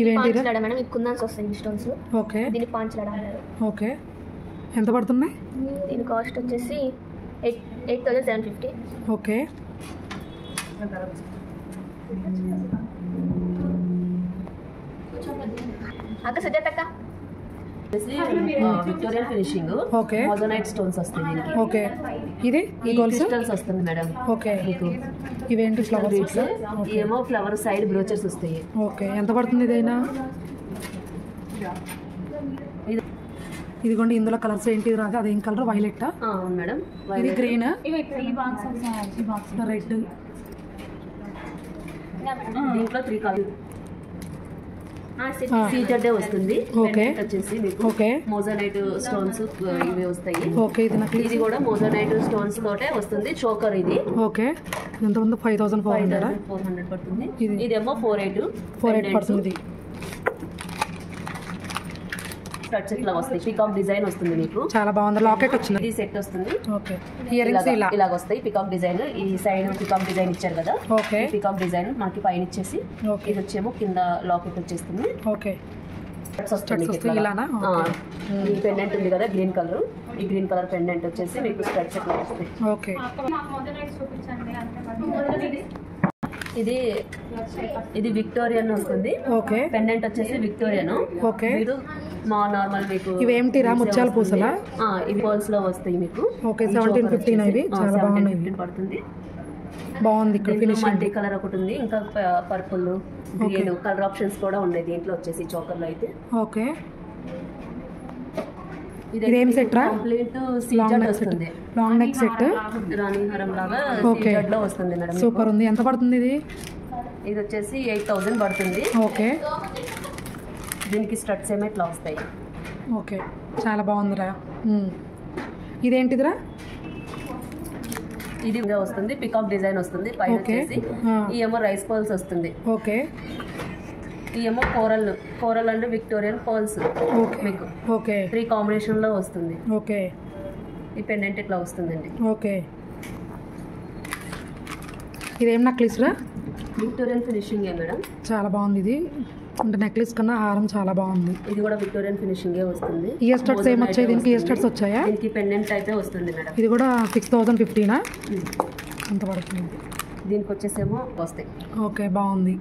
ఇవేంటి మేడం ఈ కుందన్స్ వస్తాయి స్టోన్స్. ఓకే దీన్ని పాంచలాడ అంటారు. ఓకే ఎంత పడుతున్నాయి? దీని కాస్ట్ వచ్చేసి 8,750. ఓకే అక్క సుజాతక్క Victorian finishing. Okay moissanite stones వస్తాయి దీనికి. ఓకే ఇది ఈ గోల్స్ క్రిస్టల్స్ వస్తుంది మేడం. ఓకే మీకు ఇవేంటి ఫ్లవర్స్? ఏమో ఫ్లవర్ సైడ్ బ్రోచర్స్ వస్తాయి. ఓకే ఎంత పడుతుంది ఇదైనా? ఇదిగోండి ఇందులో కలర్స్ ఏంటి? రాదు అదేం కలర్? వైలెట్. అవును మేడం. ఇది గ్రీన్, రెడ్. దీంట్లో 3 కలర్ సీజెడ్ వస్తుంది. ఓకే వచ్చేసి మీకు ఓకే మోజోనైట్ స్టోన్స్ ఇవి వస్తాయి. ఓకే ఇది కూడా మోజోనైట్ స్టోన్స్ తోటే వస్తుంది. చోకర్ ఇది. ఓకే ఎంత ఉంది? 5,400 పడుతుంది. ఇది ఇదేమో 4,800 పడుతుంది. స్టడ్స్ ఇట్లా వస్తాయి. పికాక్ డిజైన్ వస్తుంది మీకు. చాలా బాగుంది. లాకెట్ వచ్చింది. ఇది సెట్ వస్తుంది. ఓకే ఇయర్ రింగ్స్ ఇలాగ వస్తాయి. పికాక్ డిజైన్ ఈ సైడ్ పికాక్ డిజైన్ ఇచ్చారు కదా. ఓకే పికాక్ డిజైన్ మనకి పైన ఇచ్చేసి ఇది వచ్చేమో కింద లాకెట్ వచ్చేస్తుంది. ఓకే ఇలానా ఈ పెండెంట్ ఉంది కదా గ్రీన్ కలర్. ఈ గ్రీన్ కలర్ పెండెంట్ వచ్చేసి మీకు స్టడ్స్ ఎట్లా వస్తాయి. ఓకే ఇది విక్టోరియన్ వస్తుంది. ఓకే పెండెంట్ వచ్చేసి విక్టోరియన్. ఓకే మీరు మా నార్మల్ మీకు ఇవేంటిరా? ముత్యాల పూసలా? ఇవి బాల్స్ లో వస్తాయి మీకు. ఓకే 1715 ఇవి చాలా బాగున్నాయి. పడుతుంది. బాగుంది. ఇక్కడ ఫినిషింగ్ మల్టీ కలర్ ఒకటి ఉంది. ఇంకా పర్పుల్ గ్రీన్ కలర్ ఆప్షన్స్ కూడా ఉన్నాయి దీంట్లో వచ్చేసి చోకర్ లో అయితే. ఓకే ఇదేం సెట్ రా? కంప్లీట్ సీజెడ్ వస్తుంది. లాంగ్ నెక్ సెట్ రాణి హారం లాగా సీజెడ్ లో వస్తుంది మేడం. సూపర్ ఉంది. ఎంత పడుతుంది ఇది? ఇది వచ్చేసి 8,000 పడుతుంది. ఓకే దీనికి స్టడ్స్ ఏమో ఇట్లా వస్తాయి. ఓకే చాలా బాగుందిరా. ఇదేంటిదిరా? ఇది వస్తుంది. పికాక్ డిజైన్ వస్తుంది పైన వచ్చేసి. ఈ ఏమో రైస్ పర్ల్స్ వస్తుంది. ఓకే ఈ ఏమో కోరల్ అంటే విక్టోరియన్ పర్ల్స్ మీకు. ఓకే 3 కాంబినేషన్ లో వస్తుంది. ఓకే ఈ పెండెంట్ ఇట్లా వస్తుందండి. ఓకే ఇదేం నెక్లెస్ రా? Victorian finishing madam. చాలా బాగుంది ఇది. అంటే నెక్లెస్ కన్నా హారం చాలా బాగుంది. ఇది కూడా విక్టోరియన్ ఫినిషింగ్ వస్తుంది. ఇయర్ స్టడ్స్ ఏమొచ్చాయి దీనికి? ఇయర్ స్టడ్స్ వచ్చాయా? దీనికి పెండెంట్ అయితే వస్తుంది మేడం. ఇది కూడా 6,015 అంత పడుతుంది. దీనికి వచ్చేసేమో వస్తాయి. ఓకే బాగుంది.